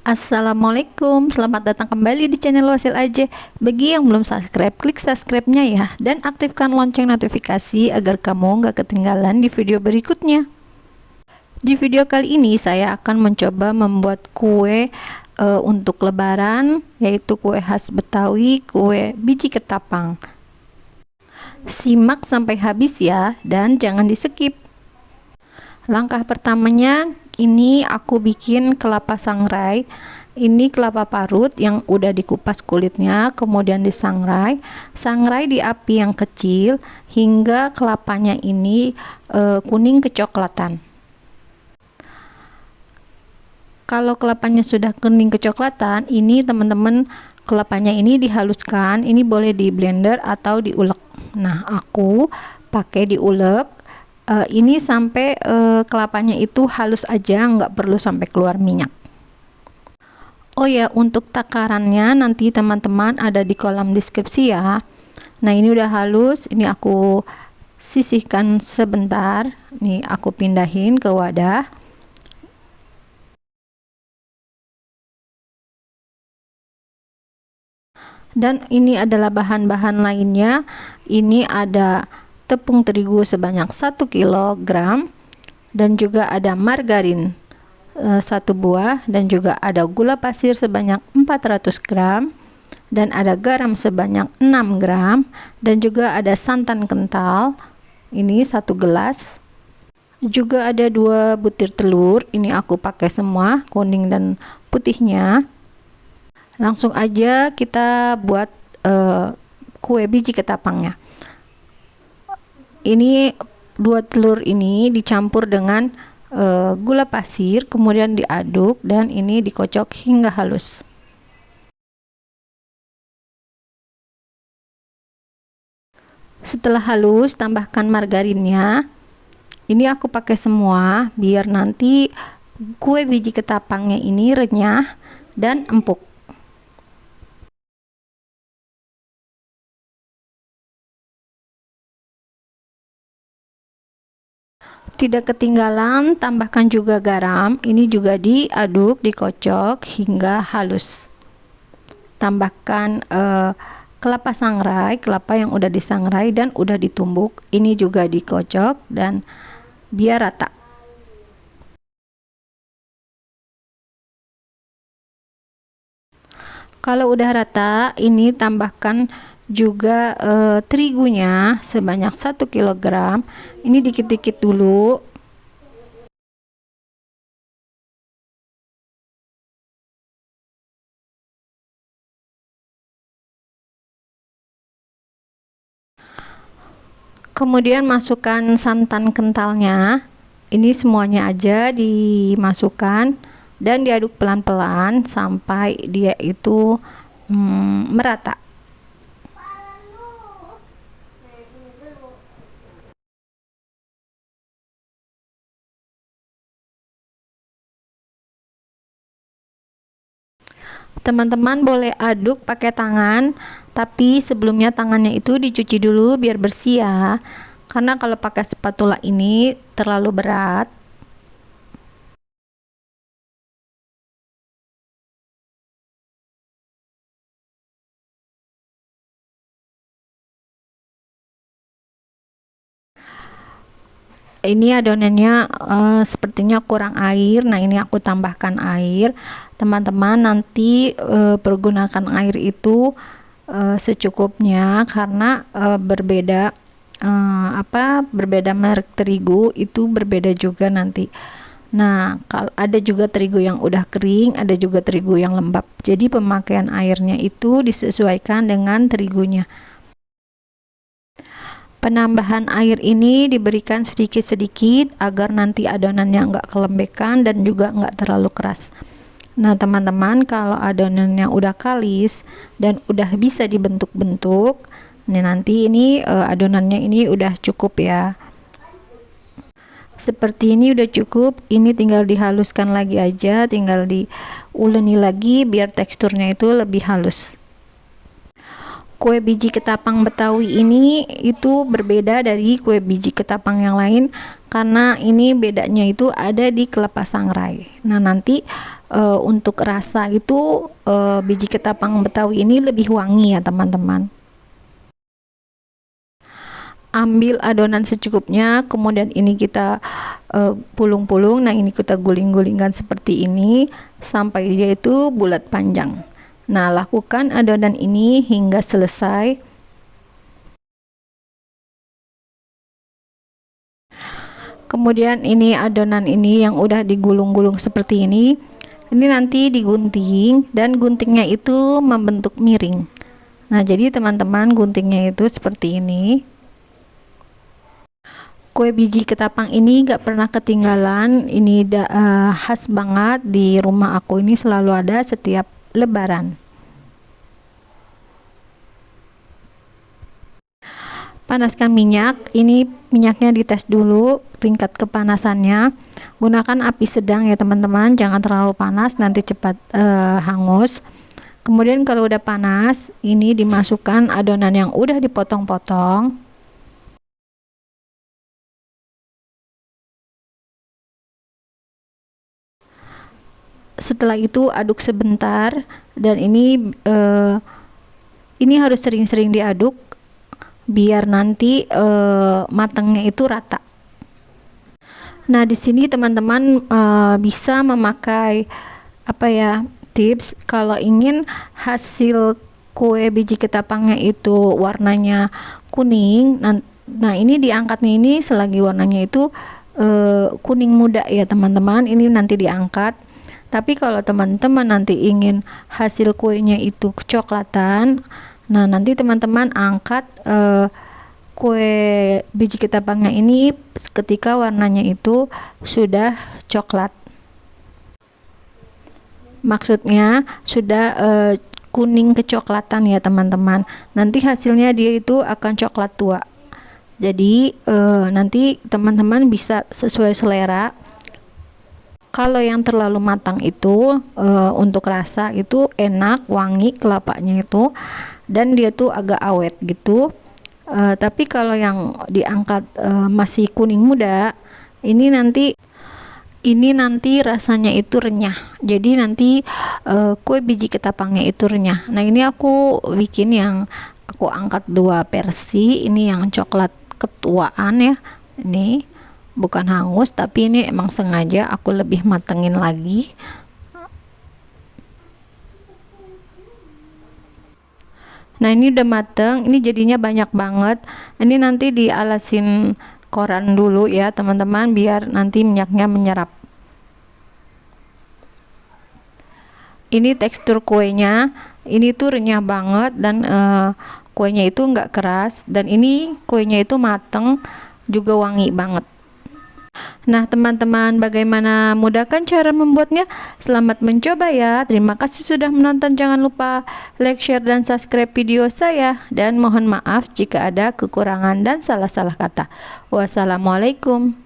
Assalamualaikum, selamat datang kembali di channel Wasil aja. Bagi yang belum subscribe, klik subscribe-nya ya, dan aktifkan lonceng notifikasi agar kamu gak ketinggalan di video berikutnya. Di video kali ini saya akan mencoba membuat kue untuk lebaran, yaitu kue khas Betawi, kue biji ketapang. Simak sampai habis ya, dan jangan di skip. Langkah pertamanya, ini aku bikin kelapa sangrai. Ini kelapa parut yang udah dikupas kulitnya, kemudian disangrai. Sangrai di api yang kecil hingga kelapanya ini kuning kecoklatan. Kalau kelapanya sudah kuning kecoklatan, ini teman-teman, kelapanya ini dihaluskan. Ini boleh di blender atau diulek. Nah, aku pakai diulek. Ini sampai kelapanya itu halus aja, nggak perlu sampai keluar minyak. Oh ya, untuk takarannya nanti teman-teman ada di kolom deskripsi ya. Nah, ini udah halus, ini aku sisihkan sebentar. Nih aku pindahin ke wadah. Dan ini adalah bahan-bahan lainnya. Ini ada tepung terigu sebanyak 1 kg, dan juga ada margarin 1 buah, dan juga ada gula pasir sebanyak 400 gram, dan ada garam sebanyak 6 gram, dan juga ada santan kental ini 1 gelas, juga ada 2 butir telur. Ini aku pakai semua, kuning dan putihnya. Langsung aja kita buat kue biji ketapangnya. Ini 2 telur ini dicampur dengan gula pasir, kemudian diaduk, dan ini dikocok hingga halus. Setelah halus, tambahkan margarinnya. Ini aku pakai semua biar nanti kue biji ketapangnya ini renyah dan empuk. Tidak ketinggalan, tambahkan juga garam. Ini juga diaduk, dikocok hingga halus. Tambahkan kelapa sangrai, kelapa yang udah disangrai dan udah ditumbuk. Ini juga dikocok dan biar rata. Kalau udah rata, ini tambahkan juga terigunya sebanyak 1 kg. Ini dikit-dikit dulu. Kemudian masukkan santan kentalnya. Ini semuanya aja dimasukkan dan diaduk pelan-pelan sampai dia itu merata. Teman-teman boleh aduk pakai tangan, tapi sebelumnya tangannya itu dicuci dulu biar bersih ya. Karena kalau pakai spatula ini terlalu berat. Ini adonannya sepertinya kurang air. Nah, ini aku tambahkan air. Teman-teman nanti pergunakan air itu secukupnya, karena berbeda berbeda merek terigu itu berbeda juga nanti. Nah, kalau ada juga terigu yang udah kering, ada juga terigu yang lembab. Jadi pemakaian airnya itu disesuaikan dengan terigunya. Penambahan air ini diberikan sedikit-sedikit agar nanti adonannya enggak kelembekan dan juga enggak terlalu keras. Nah, teman-teman, kalau adonannya udah kalis dan udah bisa dibentuk-bentuk, nanti ini adonannya ini udah cukup ya. Seperti ini udah cukup. Ini tinggal dihaluskan lagi aja, tinggal diuleni lagi biar teksturnya itu lebih halus. Kue biji ketapang Betawi ini itu berbeda dari kue biji ketapang yang lain, karena ini bedanya itu ada di kelapa sangrai. Nah, nanti untuk rasa itu biji ketapang Betawi ini lebih wangi ya teman-teman. Ambil adonan secukupnya, kemudian ini kita pulung-pulung. Nah, ini kita guling-gulingkan seperti ini sampai dia itu bulat panjang. Nah, lakukan adonan ini hingga selesai. Kemudian ini adonan ini yang udah digulung-gulung seperti ini nanti digunting, dan guntingnya itu membentuk miring. Nah, jadi teman-teman, guntingnya itu seperti ini. Kue biji ketapang ini gak pernah ketinggalan. Ini khas banget di rumah aku, ini selalu ada setiap lebaran. Panaskan minyak. Ini minyaknya dites dulu tingkat kepanasannya. Gunakan api sedang ya teman-teman, jangan terlalu panas, nanti cepat hangus. Kemudian kalau udah panas, ini dimasukkan adonan yang udah dipotong-potong. Setelah itu aduk sebentar, dan ini harus sering-sering diaduk biar nanti matangnya itu rata. Nah, di sini teman-teman bisa memakai tips kalau ingin hasil kue biji ketapangnya itu warnanya kuning. Nah, ini diangkatnya ini selagi warnanya itu kuning muda ya teman-teman, ini nanti diangkat. Tapi kalau teman-teman nanti ingin hasil kuenya itu kecoklatan, nah nanti teman-teman angkat kue biji ketapangnya ini ketika warnanya itu sudah coklat. Maksudnya sudah kuning kecoklatan ya teman-teman. Nanti hasilnya dia itu akan coklat tua. Jadi nanti teman-teman bisa sesuai selera. Kalau yang terlalu matang itu untuk rasa itu enak, wangi kelapanya itu, dan dia tuh agak awet gitu. Tapi kalau yang diangkat masih kuning muda, ini nanti rasanya itu renyah. Jadi nanti kue biji ketapangnya itu renyah. Nah, ini aku bikin yang aku angkat 2 versi. Ini yang coklat ketuaan ya. Ini bukan hangus, tapi ini emang sengaja aku lebih matengin lagi. Nah, ini udah mateng, ini jadinya banyak banget. Ini nanti dialasin koran dulu ya teman-teman, biar nanti minyaknya menyerap. Ini tekstur kuenya, ini tuh renyah banget, dan kuenya itu nggak keras, dan ini kuenya itu mateng juga wangi banget. Nah teman-teman, bagaimana mudahkan cara membuatnya? Selamat mencoba ya. Terima kasih sudah menonton. Jangan lupa like, share, dan subscribe video saya. Dan mohon maaf jika ada kekurangan dan salah-salah kata. Wassalamualaikum.